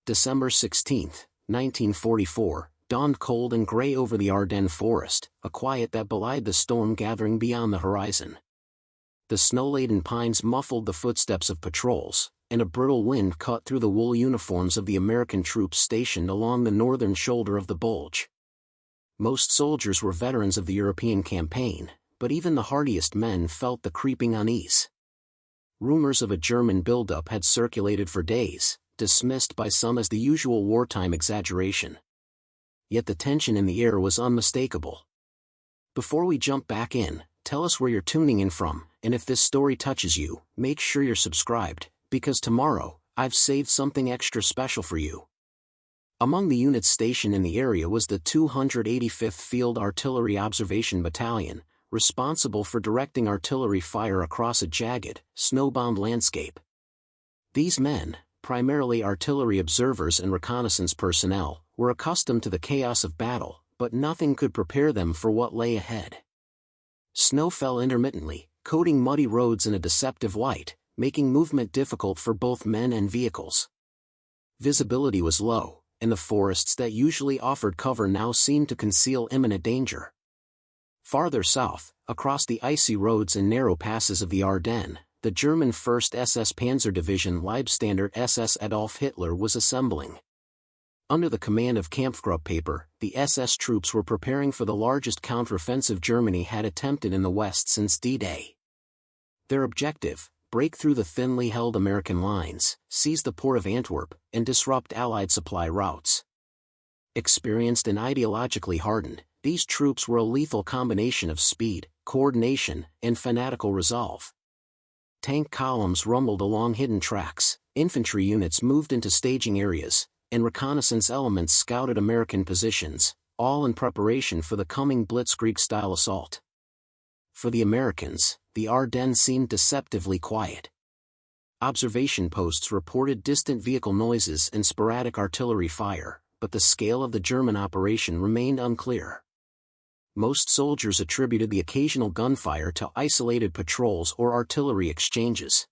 December 16, 1944, dawned cold and gray over the Ardennes forest, a quiet that belied the storm gathering beyond the horizon. The snow-laden pines muffled the footsteps of patrols, and a brittle wind cut through the wool uniforms of the American troops stationed along the northern shoulder of the Bulge. Most soldiers were veterans of the European campaign, but even the hardiest men felt the creeping unease. Rumors of a German buildup had circulated for days, dismissed by some as the usual wartime exaggeration. Yet the tension in the air was unmistakable. Before we jump back in, tell us where you're tuning in from, and if this story touches you, make sure you're subscribed, because tomorrow, I've saved something extra special for you. Among the units stationed in the area was the 285th Field Artillery Observation Battalion, responsible for directing artillery fire across a jagged, snowbound landscape. These men, primarily artillery observers and reconnaissance personnel, were accustomed to the chaos of battle, but nothing could prepare them for what lay ahead. Snow fell intermittently, coating muddy roads in a deceptive white, making movement difficult for both men and vehicles. Visibility was low, and the forests that usually offered cover now seemed to conceal imminent danger. Farther south, across the icy roads and narrow passes of the Ardennes, the German 1st SS Panzer Division Leibstandard SS Adolf Hitler was assembling. Under the command of Kampfgruppe, the SS troops were preparing for the largest counteroffensive Germany had attempted in the West since D-Day. Their objective: break through the thinly held American lines, seize the port of Antwerp, and disrupt Allied supply routes. Experienced and ideologically hardened, these troops were a lethal combination of speed, coordination, and fanatical resolve. Tank columns rumbled along hidden tracks, infantry units moved into staging areas, and reconnaissance elements scouted American positions, all in preparation for the coming blitzkrieg-style assault. For the Americans, the Ardennes seemed deceptively quiet. Observation posts reported distant vehicle noises and sporadic artillery fire, but the scale of the German operation remained unclear. Most soldiers attributed the occasional gunfire to isolated patrols or artillery exchanges.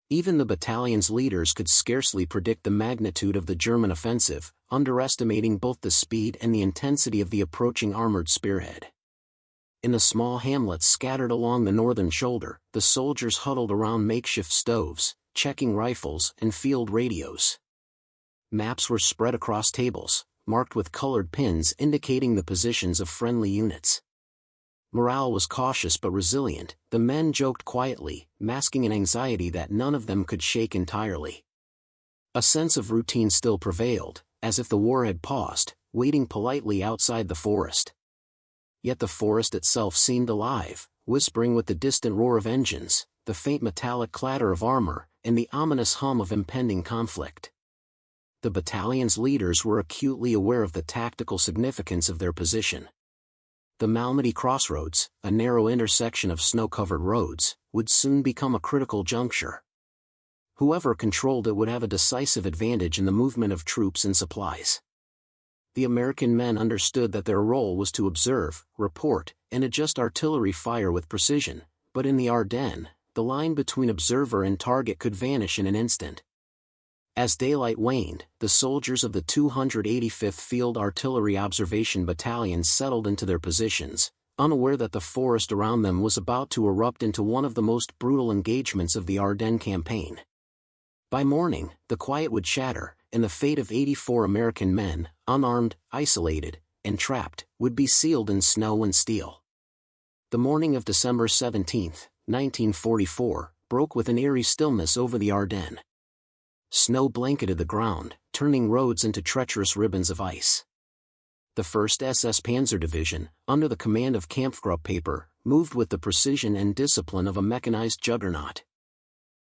Even the battalion's leaders could scarcely predict the magnitude of the German offensive, underestimating both the speed and the intensity of the approaching armored spearhead. In the small hamlets scattered along the northern shoulder, the soldiers huddled around makeshift stoves, checking rifles and field radios. Maps were spread across tables, marked with colored pins indicating the positions of friendly units. Morale was cautious but resilient, the men joked quietly, masking an anxiety that none of them could shake entirely. A sense of routine still prevailed, as if the war had paused, waiting politely outside the forest. Yet the forest itself seemed alive, whispering with the distant roar of engines, the faint metallic clatter of armor, and the ominous hum of impending conflict. The battalion's leaders were acutely aware of the tactical significance of their position. The Malmedy crossroads, a narrow intersection of snow-covered roads, would soon become a critical juncture. Whoever controlled it would have a decisive advantage in the movement of troops and supplies. The American men understood that their role was to observe, report, and adjust artillery fire with precision, but in the Ardennes, the line between observer and target could vanish in an instant. As daylight waned, the soldiers of the 285th Field Artillery Observation Battalion settled into their positions, unaware that the forest around them was about to erupt into one of the most brutal engagements of the Ardennes campaign. By morning, the quiet would shatter, and the fate of 84 American men, unarmed, isolated, and trapped, would be sealed in snow and steel. The morning of December 17, 1944, broke with an eerie stillness over the Ardennes. Snow blanketed the ground, turning roads into treacherous ribbons of ice. The 1st SS Panzer Division, under the command of Kampfgruppe, moved with the precision and discipline of a mechanized juggernaut.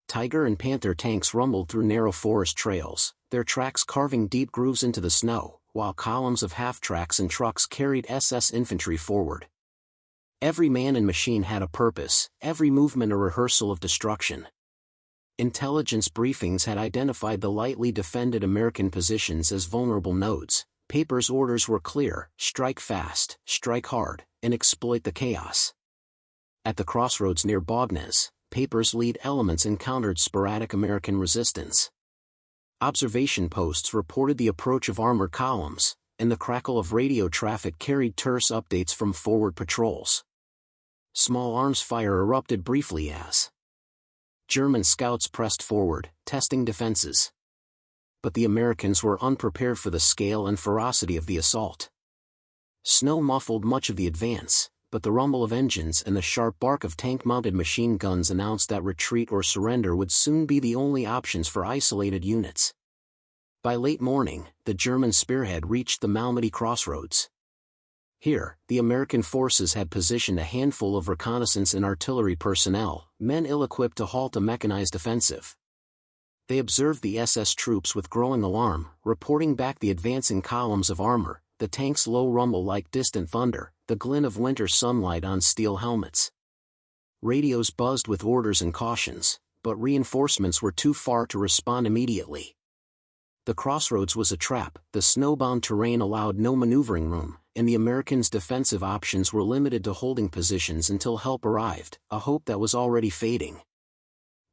Tiger and Panther tanks rumbled through narrow forest trails, their tracks carving deep grooves into the snow, while columns of half-tracks and trucks carried SS infantry forward. Every man and machine had a purpose, every movement a rehearsal of destruction. Intelligence briefings had identified the lightly defended American positions as vulnerable nodes. Paper's orders were clear: strike fast, strike hard, and exploit the chaos. At the crossroads near Ardennes, Paper's lead elements encountered sporadic American resistance. Observation posts reported the approach of armored columns, and the crackle of radio traffic carried terse updates from forward patrols. Small arms fire erupted briefly as German scouts pressed forward, testing defenses. But the Americans were unprepared for the scale and ferocity of the assault. Snow muffled much of the advance, but the rumble of engines and the sharp bark of tank-mounted machine guns announced that retreat or surrender would soon be the only options for isolated units. By late morning, the German spearhead reached the Malmedy crossroads. Here, the American forces had positioned a handful of reconnaissance and artillery personnel, men ill-equipped to halt a mechanized offensive. They observed the SS troops with growing alarm, reporting back the advancing columns of armor, the tank's low rumble like distant thunder, the glint of winter sunlight on steel helmets. Radios buzzed with orders and cautions, but reinforcements were too far to respond immediately. The crossroads was a trap, the snowbound terrain allowed no maneuvering room, and the Americans' defensive options were limited to holding positions until help arrived, a hope that was already fading.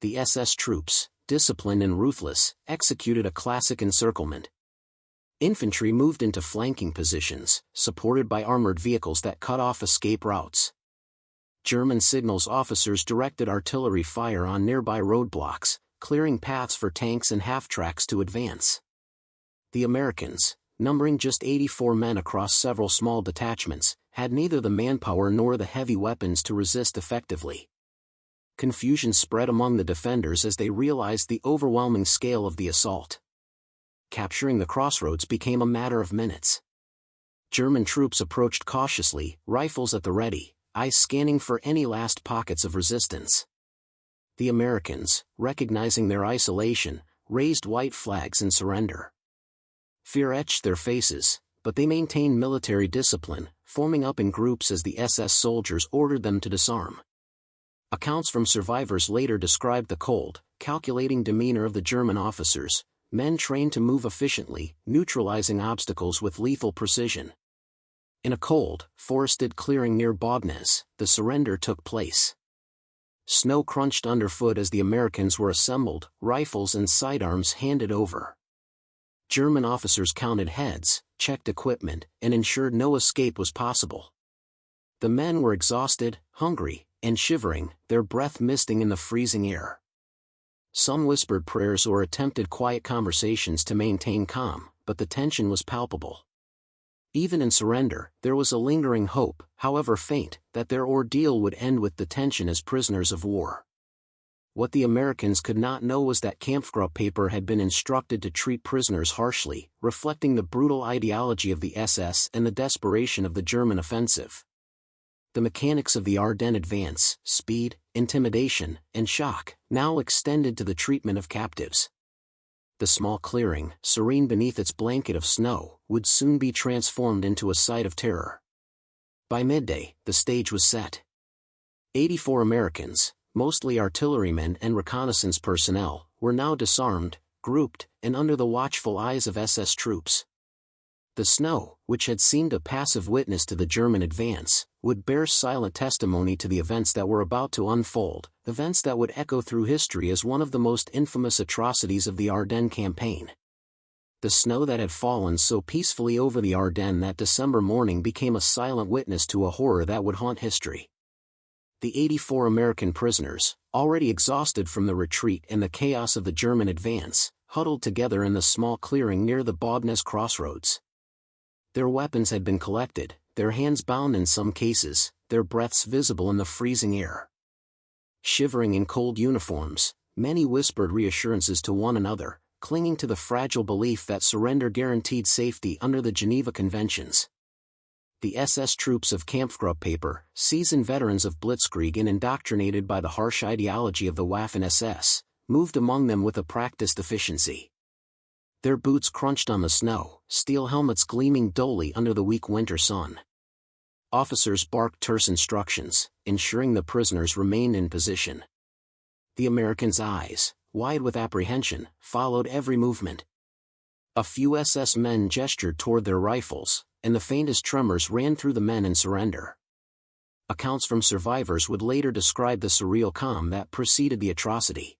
The SS troops, disciplined and ruthless, executed a classic encirclement. Infantry moved into flanking positions, supported by armored vehicles that cut off escape routes. German signals officers directed artillery fire on nearby roadblocks, clearing paths for tanks and half-tracks to advance. The Americans, numbering just 84 men across several small detachments, had neither the manpower nor the heavy weapons to resist effectively. Confusion spread among the defenders as they realized the overwhelming scale of the assault. Capturing the crossroads became a matter of minutes. German troops approached cautiously, rifles at the ready, eyes scanning for any last pockets of resistance. The Americans, recognizing their isolation, raised white flags in surrender. Fear etched their faces, but they maintained military discipline, forming up in groups as the SS soldiers ordered them to disarm. Accounts from survivors later described the cold, calculating demeanor of the German officers, men trained to move efficiently, neutralizing obstacles with lethal precision. In a cold, forested clearing near Ardennes, the surrender took place. Snow crunched underfoot as the Americans were assembled, rifles and sidearms handed over. German officers counted heads, checked equipment, and ensured no escape was possible. The men were exhausted, hungry, and shivering, their breath misting in the freezing air. Some whispered prayers or attempted quiet conversations to maintain calm, but the tension was palpable. Even in surrender, there was a lingering hope, however faint, that their ordeal would end with detention as prisoners of war. What the Americans could not know was that Kampfgruppe had been instructed to treat prisoners harshly, reflecting the brutal ideology of the SS and the desperation of the German offensive. The mechanics of the Ardennes advance, speed, intimidation, and shock, now extended to the treatment of captives. The small clearing, serene beneath its blanket of snow, would soon be transformed into a sight of terror. By midday, the stage was set. 84 Americans, mostly artillerymen and reconnaissance personnel, were now disarmed, grouped, and under the watchful eyes of SS troops. The snow, which had seemed a passive witness to the German advance, would bear silent testimony to the events that were about to unfold, events that would echo through history as one of the most infamous atrocities of the Ardennes campaign. The snow that had fallen so peacefully over the Ardennes that December morning became a silent witness to a horror that would haunt history. The 84 American prisoners, already exhausted from the retreat and the chaos of the German advance, huddled together in the small clearing near the Ardennes crossroads. Their weapons had been collected, their hands bound in some cases, their breaths visible in the freezing air. Shivering in cold uniforms, many whispered reassurances to one another, clinging to the fragile belief that surrender guaranteed safety under the Geneva Conventions. The SS troops of Kampfgruppe, seasoned veterans of Blitzkrieg and indoctrinated by the harsh ideology of the Waffen-SS, moved among them with a practiced efficiency. Their boots crunched on the snow, steel helmets gleaming dully under the weak winter sun. Officers barked terse instructions, ensuring the prisoners remained in position. The Americans' eyes, wide with apprehension, followed every movement. A few SS men gestured toward their rifles, and the faintest tremors ran through the men in surrender. Accounts from survivors would later describe the surreal calm that preceded the atrocity.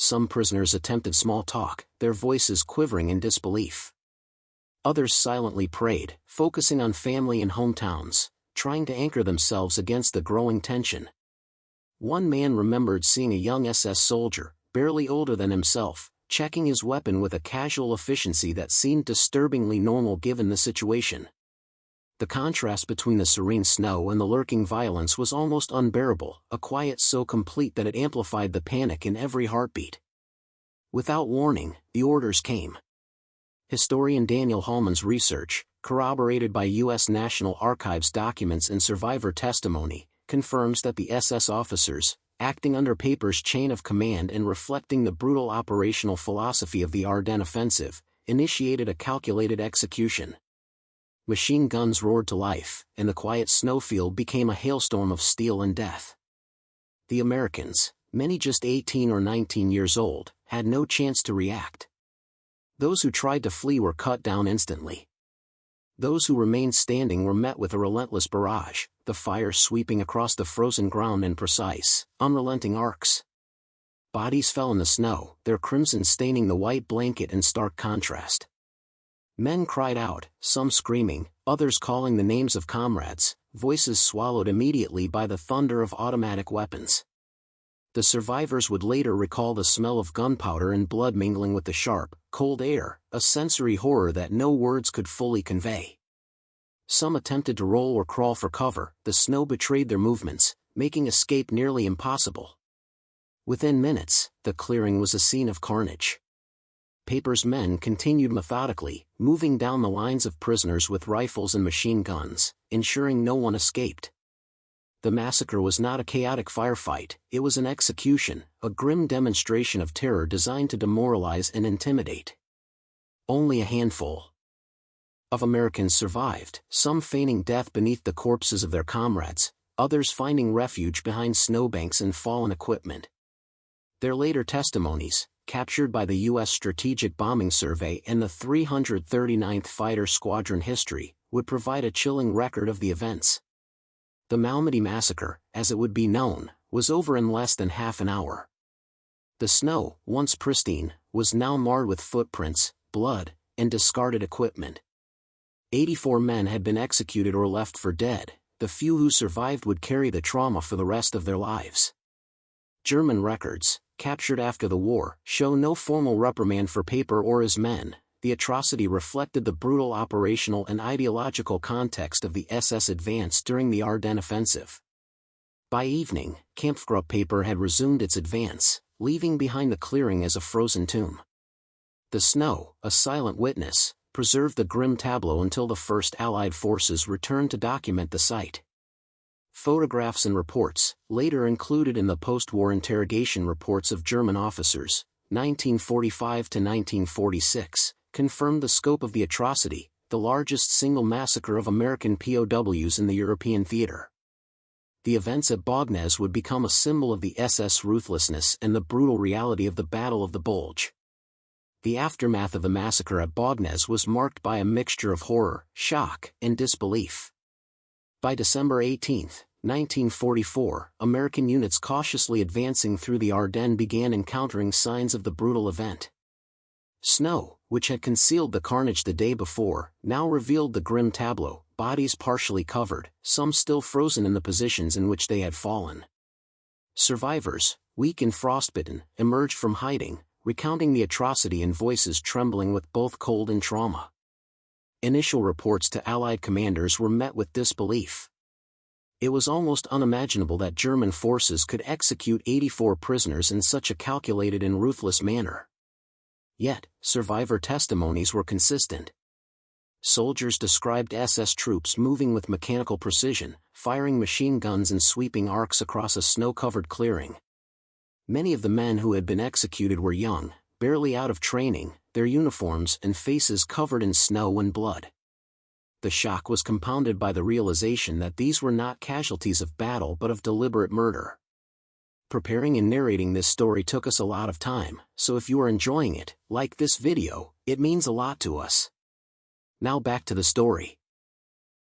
Some prisoners attempted small talk, their voices quivering in disbelief. Others silently prayed, focusing on family and hometowns, trying to anchor themselves against the growing tension. One man remembered seeing a young SS soldier, barely older than himself, checking his weapon with a casual efficiency that seemed disturbingly normal given the situation. The contrast between the serene snow and the lurking violence was almost unbearable, a quiet so complete that it amplified the panic in every heartbeat. Without warning, the orders came. Historian Daniel Hallman's research, corroborated by U.S. National Archives documents and survivor testimony, confirms that the SS officers, acting under Paper's chain of command and reflecting the brutal operational philosophy of the Ardennes offensive, initiated a calculated execution. Machine guns roared to life, and the quiet snowfield became a hailstorm of steel and death. The Americans, many just 18 or 19 years old, had no chance to react. Those who tried to flee were cut down instantly. Those who remained standing were met with a relentless barrage, the fire sweeping across the frozen ground in precise, unrelenting arcs. Bodies fell in the snow, their crimson staining the white blanket in stark contrast. Men cried out, some screaming, others calling the names of comrades, voices swallowed immediately by the thunder of automatic weapons. The survivors would later recall the smell of gunpowder and blood mingling with the sharp, cold air, a sensory horror that no words could fully convey. Some attempted to roll or crawl for cover, the snow betrayed their movements, making escape nearly impossible. Within minutes, the clearing was a scene of carnage. Paper's men continued methodically, moving down the lines of prisoners with rifles and machine guns, ensuring no one escaped. The massacre was not a chaotic firefight, it was an execution, a grim demonstration of terror designed to demoralize and intimidate. Only a handful of Americans survived, some feigning death beneath the corpses of their comrades, others finding refuge behind snowbanks and fallen equipment. Their later testimonies, captured by the U.S. Strategic Bombing Survey and the 339th Fighter Squadron History, would provide a chilling record of the events. The Malmedy massacre, as it would be known, was over in less than half an hour. The snow, once pristine, was now marred with footprints, blood, and discarded equipment. 84 men had been executed or left for dead, the few who survived would carry the trauma for the rest of their lives. German records, captured after the war, show no formal reprimand for Paper or his men. The atrocity reflected the brutal operational and ideological context of the SS advance during the Ardennes offensive. By evening, Kampfgruppe Paper had resumed its advance, leaving behind the clearing as a frozen tomb. The snow, a silent witness, preserved the grim tableau until the first Allied forces returned to document the site. Photographs and reports, later included in the post-war interrogation reports of German officers, 1945 to 1946, confirmed the scope of the atrocity, the largest single massacre of American POWs in the European theater. The events at Ardennes would become a symbol of the SS ruthlessness and the brutal reality of the Battle of the Bulge. The aftermath of the massacre at Ardennes was marked by a mixture of horror, shock, and disbelief. By December 18, 1944, American units cautiously advancing through the Ardennes began encountering signs of the brutal event. Snow, which had concealed the carnage the day before, now revealed the grim tableau, bodies partially covered, some still frozen in the positions in which they had fallen. Survivors, weak and frostbitten, emerged from hiding, recounting the atrocity in voices trembling with both cold and trauma. Initial reports to Allied commanders were met with disbelief. It was almost unimaginable that German forces could execute 84 prisoners in such a calculated and ruthless manner. Yet, survivor testimonies were consistent. Soldiers described SS troops moving with mechanical precision, firing machine guns and sweeping arcs across a snow-covered clearing. Many of the men who had been executed were young, barely out of training, their uniforms and faces covered in snow and blood. The shock was compounded by the realization that these were not casualties of battle but of deliberate murder. Preparing and narrating this story took us a lot of time, so if you are enjoying it, like this video, it means a lot to us. Now back to the story.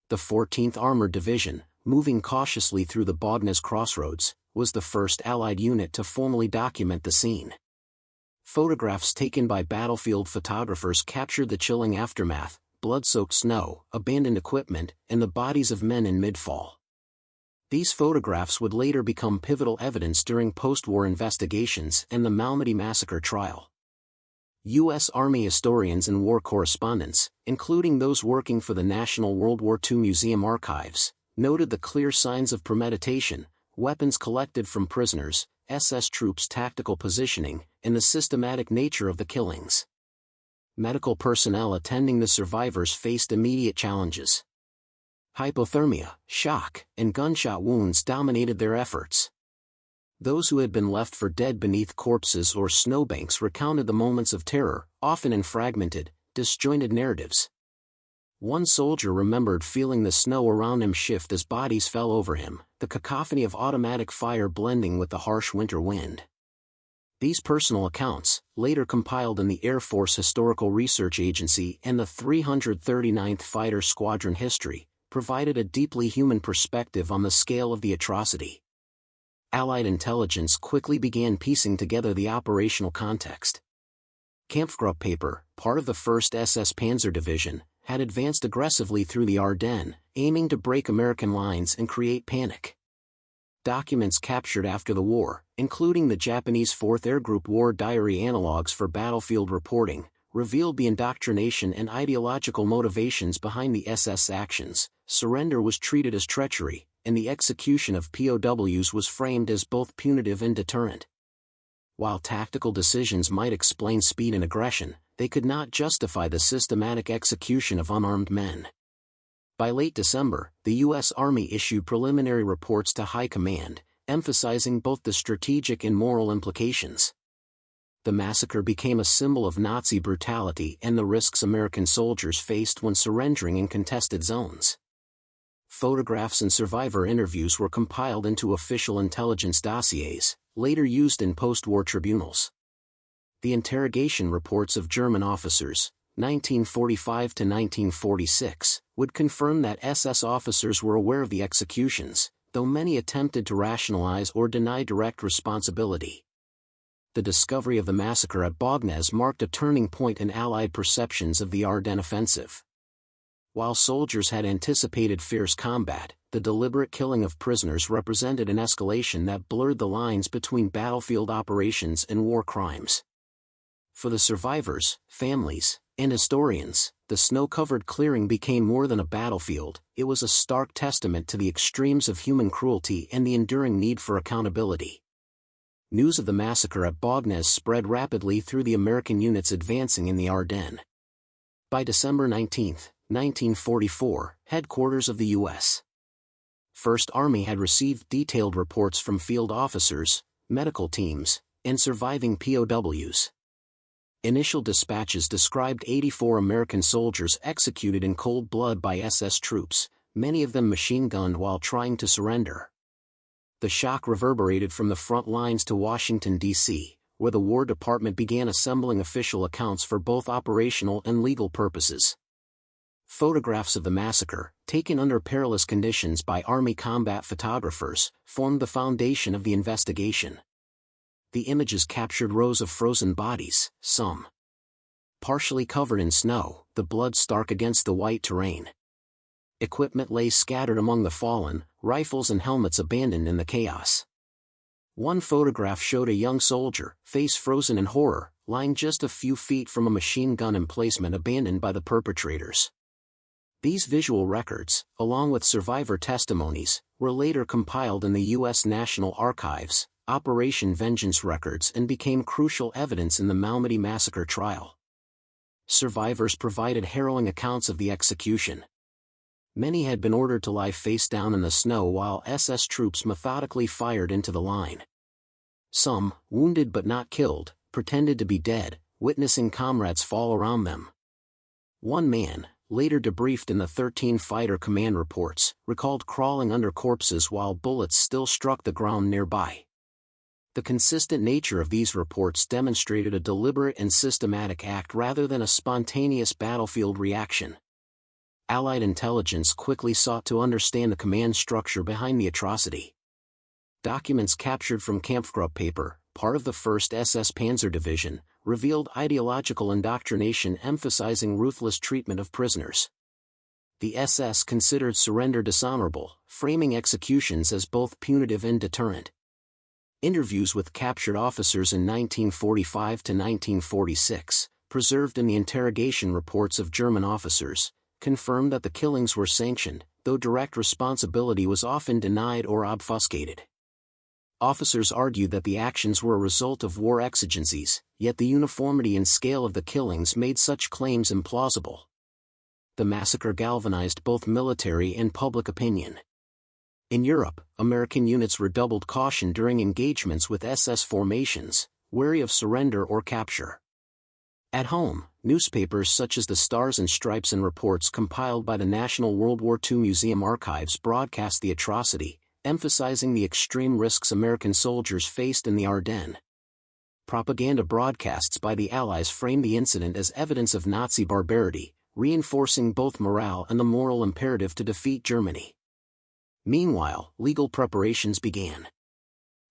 The 14th Armored Division, moving cautiously through the Ardennes crossroads, was the first Allied unit to formally document the scene. Photographs taken by battlefield photographers captured the chilling aftermath: blood-soaked snow, abandoned equipment, and the bodies of men in mid-fall. These photographs would later become pivotal evidence during post-war investigations and the Malmedy massacre trial. U.S. Army historians and war correspondents, including those working for the National World War II Museum archives, noted the clear signs of premeditation: weapons collected from prisoners, SS troops' tactical positioning, and the systematic nature of the killings. Medical personnel attending the survivors faced immediate challenges. Hypothermia, shock, and gunshot wounds dominated their efforts. Those who had been left for dead beneath corpses or snowbanks recounted the moments of terror, often in fragmented, disjointed narratives. One soldier remembered feeling the snow around him shift as bodies fell over him, the cacophony of automatic fire blending with the harsh winter wind. These personal accounts, later compiled in the Air Force Historical Research Agency and the 339th Fighter Squadron History, provided a deeply human perspective on the scale of the atrocity. Allied intelligence quickly began piecing together the operational context. Kampfgruppe, part of the 1st SS Panzer Division, had advanced aggressively through the Ardennes, aiming to break American lines and create panic. Documents captured after the war, including the Japanese 4th Air Group War Diary analogs for battlefield reporting, revealed the indoctrination and ideological motivations behind the SS actions. Surrender was treated as treachery, and the execution of POWs was framed as both punitive and deterrent. While tactical decisions might explain speed and aggression, they could not justify the systematic execution of unarmed men. By late December, the U.S. Army issued preliminary reports to High Command, emphasizing both the strategic and moral implications. The massacre became a symbol of Nazi brutality and the risks American soldiers faced when surrendering in contested zones. Photographs and survivor interviews were compiled into official intelligence dossiers, later used in post-war tribunals. The interrogation reports of German officers, 1945 to 1946, would confirm that SS officers were aware of the executions, though many attempted to rationalize or deny direct responsibility. The discovery of the massacre at Ardennes marked a turning point in Allied perceptions of the Ardennes offensive. While soldiers had anticipated fierce combat, the deliberate killing of prisoners represented an escalation that blurred the lines between battlefield operations and war crimes. For the survivors, families, and historians, the snow-covered clearing became more than a battlefield. It was a stark testament to the extremes of human cruelty and the enduring need for accountability. News of the massacre at Ardennes spread rapidly through the American units advancing in the Ardennes. By December 19, 1944, headquarters of the U.S. First Army had received detailed reports from field officers, medical teams, and surviving POWs. Initial dispatches described 84 American soldiers executed in cold blood by SS troops, many of them machine-gunned while trying to surrender. The shock reverberated from the front lines to Washington, D.C., where the War Department began assembling official accounts for both operational and legal purposes. Photographs of the massacre, taken under perilous conditions by Army combat photographers, formed the foundation of the investigation. The images captured rows of frozen bodies, some partially covered in snow, the blood stark against the white terrain. Equipment lay scattered among the fallen, rifles and helmets abandoned in the chaos. One photograph showed a young soldier, face frozen in horror, lying just a few feet from a machine gun emplacement abandoned by the perpetrators. These visual records, along with survivor testimonies, were later compiled in the U.S. National Archives, Operation Vengeance records, and became crucial evidence in the Malmedy massacre trial. Survivors provided harrowing accounts of the execution. Many had been ordered to lie face down in the snow while SS troops methodically fired into the line. Some, wounded but not killed, pretended to be dead, witnessing comrades fall around them. One man, later debriefed in the 13 Fighter Command reports, recalled crawling under corpses while bullets still struck the ground nearby. The consistent nature of these reports demonstrated a deliberate and systematic act rather than a spontaneous battlefield reaction. Allied intelligence quickly sought to understand the command structure behind the atrocity. Documents captured from Kampfgruppe, part of the 1st SS Panzer Division, revealed ideological indoctrination emphasizing ruthless treatment of prisoners. The SS considered surrender dishonorable, framing executions as both punitive and deterrent. Interviews with captured officers in 1945 to 1946, preserved in the interrogation reports of German officers, confirmed that the killings were sanctioned, though direct responsibility was often denied or obfuscated. Officers argued that the actions were a result of war exigencies, yet the uniformity and scale of the killings made such claims implausible. The massacre galvanized both military and public opinion. In Europe, American units redoubled caution during engagements with SS formations, wary of surrender or capture. At home, newspapers such as the Stars and Stripes and reports compiled by the National World War II Museum Archives broadcast the atrocity, emphasizing the extreme risks American soldiers faced in the Ardennes. Propaganda broadcasts by the Allies framed the incident as evidence of Nazi barbarity, reinforcing both morale and the moral imperative to defeat Germany. Meanwhile, legal preparations began.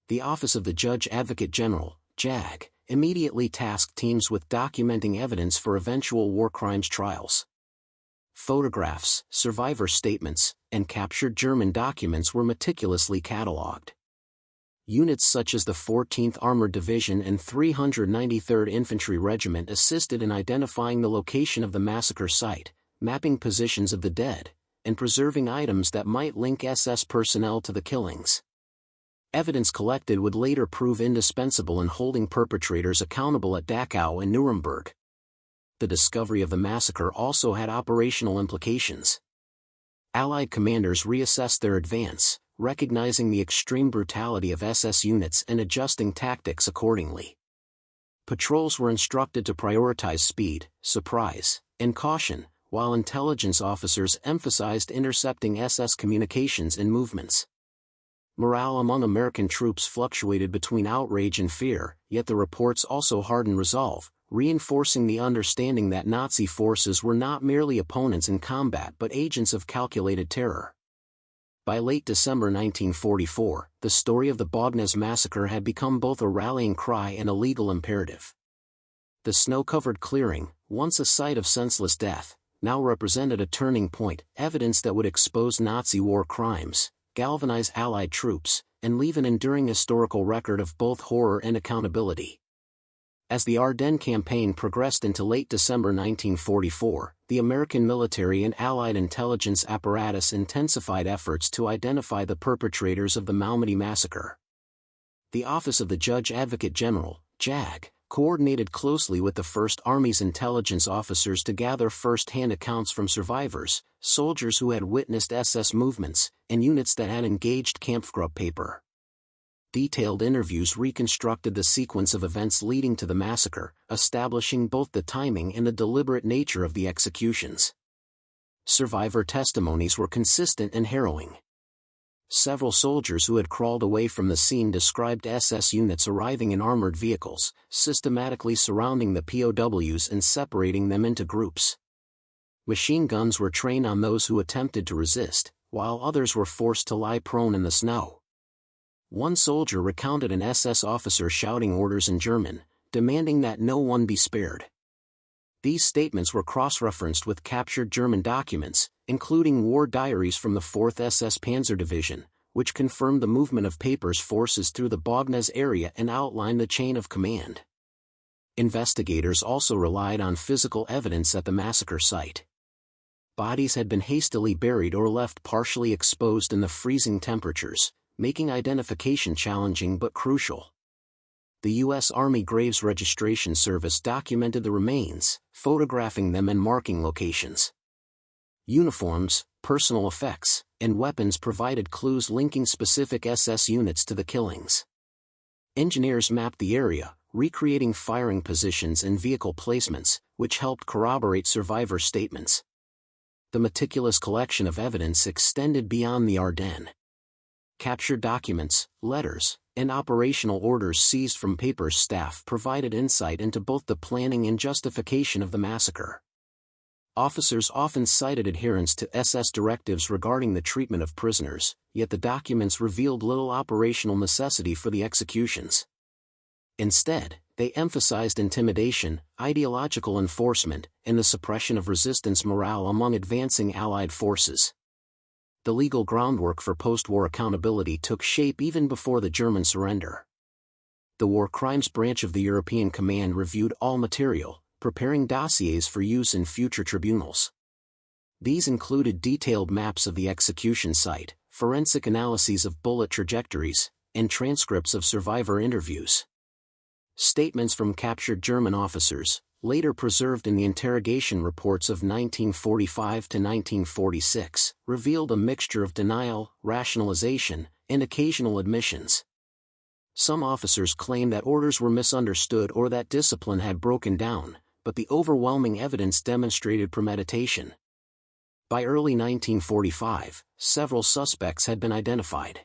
The Office of the Judge Advocate General, JAG, immediately tasked teams with documenting evidence for eventual war crimes trials. Photographs, survivor statements, and captured German documents were meticulously catalogued. Units such as the 14th Armored Division and 393rd Infantry Regiment assisted in identifying the location of the massacre site, mapping positions of the dead, and preserving items that might link SS personnel to the killings. Evidence collected would later prove indispensable in holding perpetrators accountable at Dachau and Nuremberg. The discovery of the massacre also had operational implications. Allied commanders reassessed their advance, recognizing the extreme brutality of SS units and adjusting tactics accordingly. Patrols were instructed to prioritize speed, surprise, and caution, while intelligence officers emphasized intercepting SS communications and movements. Morale among American troops fluctuated between outrage and fear, yet the reports also hardened resolve, reinforcing the understanding that Nazi forces were not merely opponents in combat but agents of calculated terror. By late December 1944, the story of the Ardennes massacre had become both a rallying cry and a legal imperative. The snow-covered clearing, once a site of senseless death, now represented a turning point, evidence that would expose Nazi war crimes, galvanize Allied troops, and leave an enduring historical record of both horror and accountability. As the Ardennes campaign progressed into late December 1944, the American military and Allied intelligence apparatus intensified efforts to identify the perpetrators of the Malmedy massacre. The Office of the Judge Advocate General, JAG, coordinated closely with the First Army's intelligence officers to gather first-hand accounts from survivors, soldiers who had witnessed SS movements, and units that had engaged Kampfgruppe. Detailed interviews reconstructed the sequence of events leading to the massacre, establishing both the timing and the deliberate nature of the executions. Survivor testimonies were consistent and harrowing. Several soldiers who had crawled away from the scene described SS units arriving in armored vehicles, systematically surrounding the POWs and separating them into groups. Machine guns were trained on those who attempted to resist, while others were forced to lie prone in the snow. One soldier recounted an SS officer shouting orders in German, demanding that no one be spared. These statements were cross-referenced with captured German documents, including war diaries from the 4th SS Panzer Division, which confirmed the movement of Papers forces through the Ardennes area and outlined the chain of command. Investigators also relied on physical evidence at the massacre site. Bodies had been hastily buried or left partially exposed in the freezing temperatures, making identification challenging but crucial. The U.S. Army Graves Registration Service documented the remains, photographing them and marking locations. Uniforms, personal effects, and weapons provided clues linking specific SS units to the killings. Engineers mapped the area, recreating firing positions and vehicle placements, which helped corroborate survivor statements. The meticulous collection of evidence extended beyond the Ardennes. Captured documents, letters, and operational orders seized from Papers staff provided insight into both the planning and justification of the massacre. Officers often cited adherence to SS directives regarding the treatment of prisoners, yet the documents revealed little operational necessity for the executions. Instead, They emphasized intimidation, ideological enforcement, and the suppression of resistance morale among advancing Allied forces. The legal groundwork for post-war accountability took shape even before the German surrender. The War Crimes Branch of the European Command reviewed all material, preparing dossiers for use in future tribunals. These included detailed maps of the execution site, forensic analyses of bullet trajectories, and transcripts of survivor interviews. Statements from captured German officers, later preserved in the interrogation reports of 1945 to 1946, revealed a mixture of denial, rationalization, and occasional admissions. Some officers claimed that orders were misunderstood or that discipline had broken down, but the overwhelming evidence demonstrated premeditation. By early 1945, several suspects had been identified.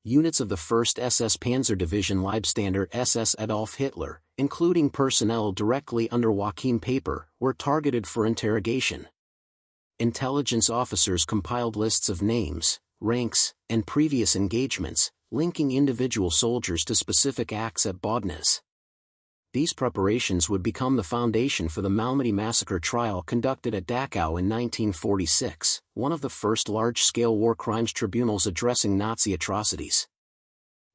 Units of the 1st SS Panzer Division Leibstandarte SS Adolf Hitler, including personnel directly under Joachim Paper, were targeted for interrogation. Intelligence officers compiled lists of names, ranks, and previous engagements, linking individual soldiers to specific acts at Ardennes. These preparations would become the foundation for the Malmedy massacre trial conducted at Dachau in 1946, one of the first large-scale war crimes tribunals addressing Nazi atrocities.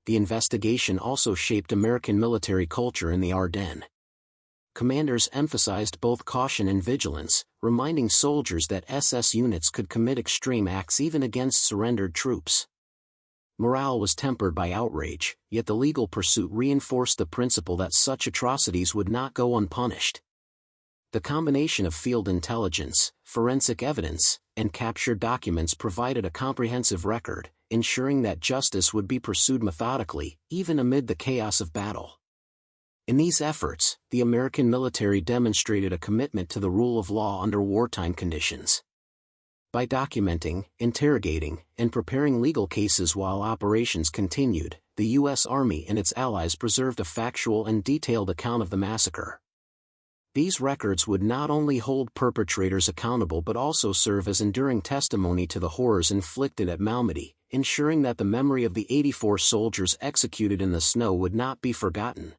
The investigation also shaped American military culture in the Ardennes. Commanders emphasized both caution and vigilance, reminding soldiers that SS units could commit extreme acts even against surrendered troops. Morale was tempered by outrage, yet the legal pursuit reinforced the principle that such atrocities would not go unpunished. The combination of field intelligence, forensic evidence, and captured documents provided a comprehensive record, ensuring that justice would be pursued methodically, even amid the chaos of battle. In these efforts, the American military demonstrated a commitment to the rule of law under wartime conditions. By documenting, interrogating, and preparing legal cases while operations continued, the U.S. Army and its allies preserved a factual and detailed account of the massacre. These records would not only hold perpetrators accountable but also serve as enduring testimony to the horrors inflicted at Malmedy, ensuring that the memory of the 84 soldiers executed in the snow would not be forgotten.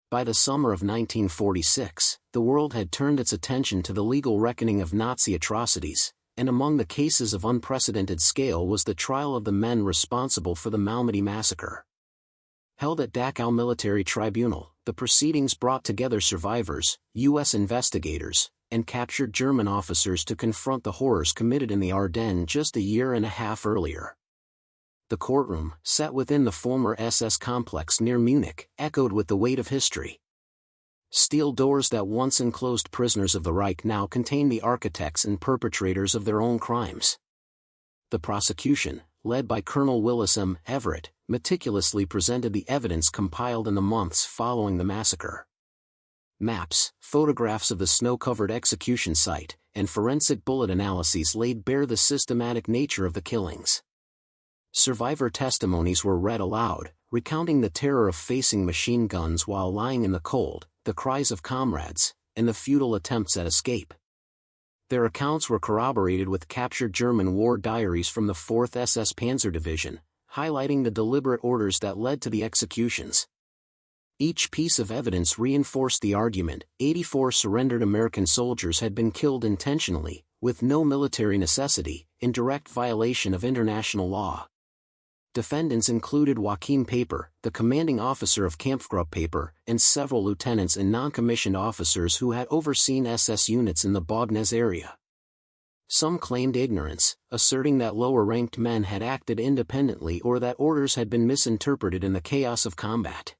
By the summer of 1946, the world had turned its attention to the legal reckoning of Nazi atrocities, and among the cases of unprecedented scale was the trial of the men responsible for the Malmedy massacre. Held at Dachau Military Tribunal, the proceedings brought together survivors, U.S. investigators, and captured German officers to confront the horrors committed in the Ardennes just a year and a half earlier. The courtroom, set within the former SS complex near Munich, echoed with the weight of history. Steel doors that once enclosed prisoners of the Reich now contain the architects and perpetrators of their own crimes. The prosecution, led by Colonel Willis M. Everett, meticulously presented the evidence compiled in the months following the massacre. Maps, photographs of the snow-covered execution site, and forensic bullet analyses laid bare the systematic nature of the killings. Survivor testimonies were read aloud, recounting the terror of facing machine guns while lying in the cold, the cries of comrades, and the futile attempts at escape. Their accounts were corroborated with captured German war diaries from the 4th SS Panzer Division, highlighting the deliberate orders that led to the executions. Each piece of evidence reinforced the argument: 84 surrendered American soldiers had been killed intentionally, with no military necessity, in direct violation of international law. Defendants included Joachim Paper, the commanding officer of Kampfgruppe, and several lieutenants and non-commissioned officers who had overseen SS units in the Ardennes area. Some claimed ignorance, asserting that lower-ranked men had acted independently or that orders had been misinterpreted in the chaos of combat.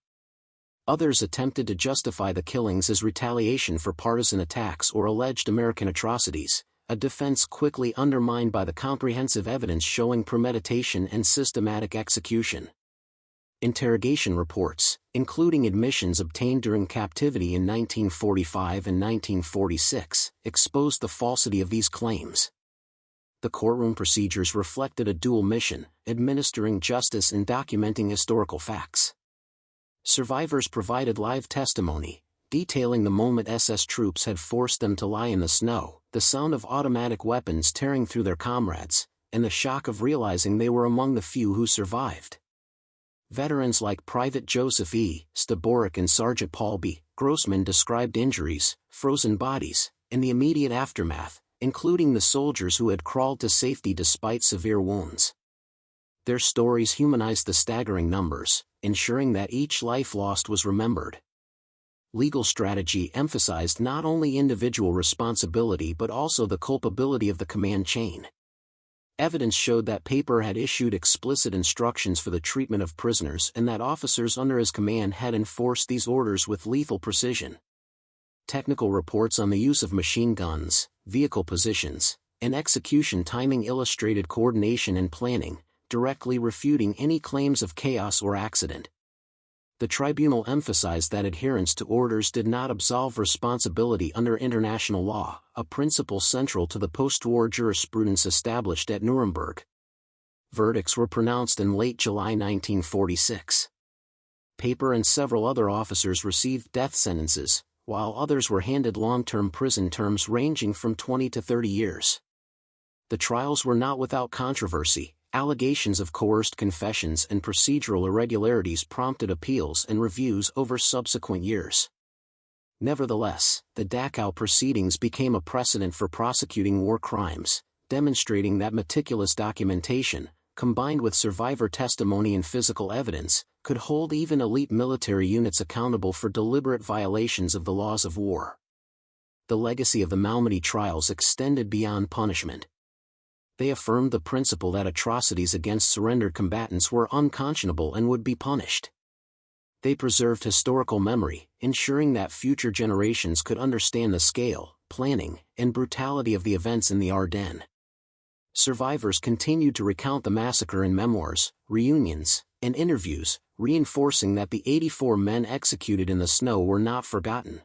Others attempted to justify the killings as retaliation for partisan attacks or alleged American atrocities, a defense quickly undermined by the comprehensive evidence showing premeditation and systematic execution. Interrogation reports, including admissions obtained during captivity in 1945 and 1946, exposed the falsity of these claims. The courtroom procedures reflected a dual mission: administering justice and documenting historical facts. Survivors provided live testimony, detailing the moment SS troops had forced them to lie in the snow, the sound of automatic weapons tearing through their comrades, and the shock of realizing they were among the few who survived. Veterans like Private Joseph E. Staborik and Sergeant Paul B. Grossman described injuries, frozen bodies, and the immediate aftermath, including the soldiers who had crawled to safety despite severe wounds. Their stories humanized the staggering numbers, ensuring that each life lost was remembered. Legal strategy emphasized not only individual responsibility but also the culpability of the command chain. Evidence showed that Paper had issued explicit instructions for the treatment of prisoners and that officers under his command had enforced these orders with lethal precision. Technical reports on the use of machine guns, vehicle positions, and execution timing illustrated coordination and planning, directly refuting any claims of chaos or accident. The tribunal emphasized that adherence to orders did not absolve responsibility under international law, a principle central to the post-war jurisprudence established at Nuremberg. Verdicts were pronounced in late July 1946. Paper and several other officers received death sentences, while others were handed long-term prison terms ranging from 20 to 30 years. The trials were not without controversy. Allegations of coerced confessions and procedural irregularities prompted appeals and reviews over subsequent years. Nevertheless, the Dachau proceedings became a precedent for prosecuting war crimes, demonstrating that meticulous documentation, combined with survivor testimony and physical evidence, could hold even elite military units accountable for deliberate violations of the laws of war. The legacy of the Malmedy trials extended beyond punishment. They affirmed the principle that atrocities against surrendered combatants were unconscionable and would be punished. They preserved historical memory, ensuring that future generations could understand the scale, planning, and brutality of the events in the Ardennes. Survivors continued to recount the massacre in memoirs, reunions, and interviews, reinforcing that the 84 men executed in the snow were not forgotten.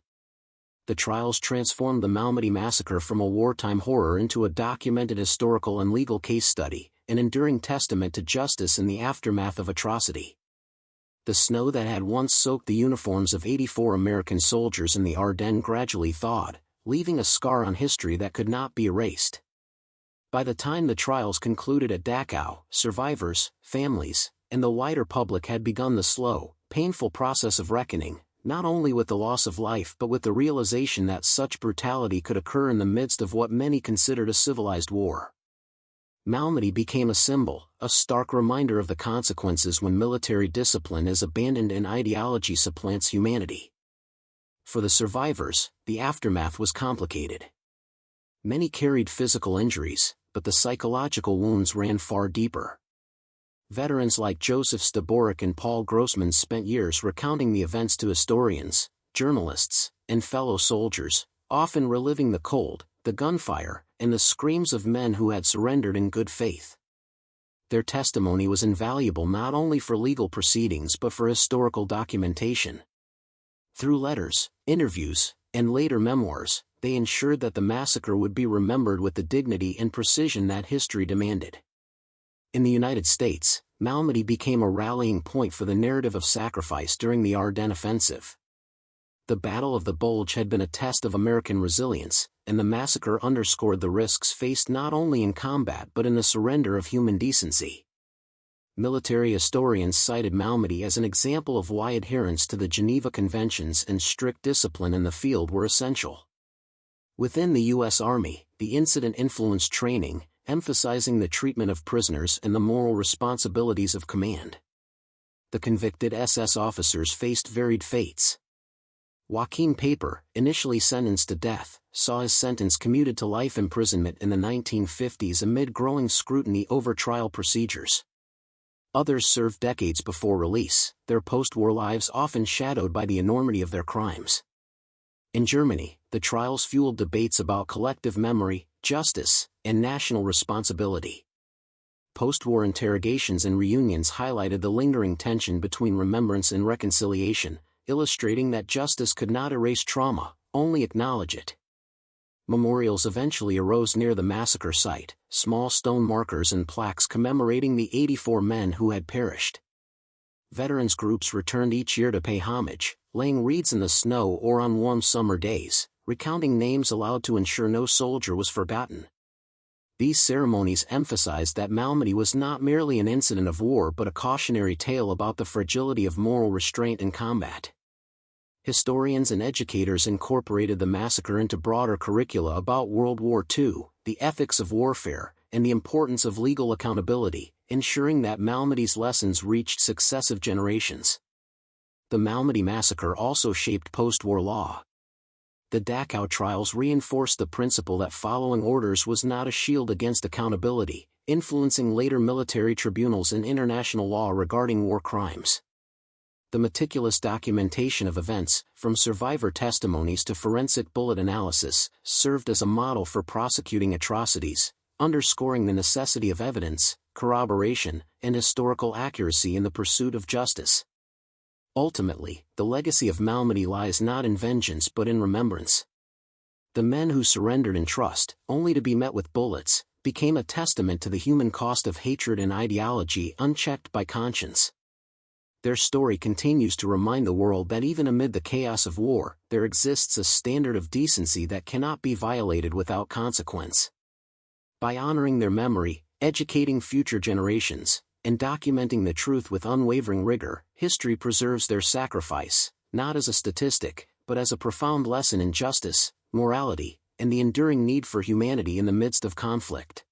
The trials transformed the Malmedy massacre from a wartime horror into a documented historical and legal case study, an enduring testament to justice in the aftermath of atrocity. The snow that had once soaked the uniforms of 84 American soldiers in the Ardennes gradually thawed, leaving a scar on history that could not be erased. By the time the trials concluded at Dachau, survivors, families, and the wider public had begun the slow, painful process of reckoning, not only with the loss of life but with the realization that such brutality could occur in the midst of what many considered a civilized war. Malmedy became a symbol, a stark reminder of the consequences when military discipline is abandoned and ideology supplants humanity. For the survivors, the aftermath was complicated. Many carried physical injuries, but the psychological wounds ran far deeper. Veterans like Joseph Staborik and Paul Grossman spent years recounting the events to historians, journalists, and fellow soldiers, often reliving the cold, the gunfire, and the screams of men who had surrendered in good faith. Their testimony was invaluable not only for legal proceedings but for historical documentation. Through letters, interviews, and later memoirs, they ensured that the massacre would be remembered with the dignity and precision that history demanded. In the United States, Malmedy became a rallying point for the narrative of sacrifice during the Ardennes offensive. The Battle of the Bulge had been a test of American resilience, and the massacre underscored the risks faced not only in combat but in the surrender of human decency. Military historians cited Malmedy as an example of why adherence to the Geneva Conventions and strict discipline in the field were essential. Within the U.S. Army, the incident influenced training, emphasizing the treatment of prisoners and the moral responsibilities of command. The convicted SS officers faced varied fates. Joachim Paper, initially sentenced to death, saw his sentence commuted to life imprisonment in the 1950s amid growing scrutiny over trial procedures. Others served decades before release, their post-war lives often shadowed by the enormity of their crimes. In Germany, the trials fueled debates about collective memory, justice, and national responsibility. Post-war interrogations and reunions highlighted the lingering tension between remembrance and reconciliation, illustrating that justice could not erase trauma, only acknowledge it. Memorials eventually arose near the massacre site, small stone markers and plaques commemorating the 84 men who had perished. Veterans groups returned each year to pay homage, laying wreaths in the snow or on warm summer days, recounting names aloud to ensure no soldier was forgotten. These ceremonies emphasized that Malmedy was not merely an incident of war but a cautionary tale about the fragility of moral restraint in combat. Historians and educators incorporated the massacre into broader curricula about World War II, the ethics of warfare, and the importance of legal accountability, ensuring that Malmedy's lessons reached successive generations. The Malmedy massacre also shaped post-war law. The Dachau trials reinforced the principle that following orders was not a shield against accountability, influencing later military tribunals and international law regarding war crimes. The meticulous documentation of events, from survivor testimonies to forensic bullet analysis, served as a model for prosecuting atrocities, underscoring the necessity of evidence, corroboration, and historical accuracy in the pursuit of justice. Ultimately, the legacy of Malmedy lies not in vengeance but in remembrance. The men who surrendered in trust, only to be met with bullets, became a testament to the human cost of hatred and ideology unchecked by conscience. Their story continues to remind the world that even amid the chaos of war, there exists a standard of decency that cannot be violated without consequence. By honoring their memory, educating future generations, and documenting the truth with unwavering rigor, history preserves their sacrifice, not as a statistic, but as a profound lesson in justice, morality, and the enduring need for humanity in the midst of conflict.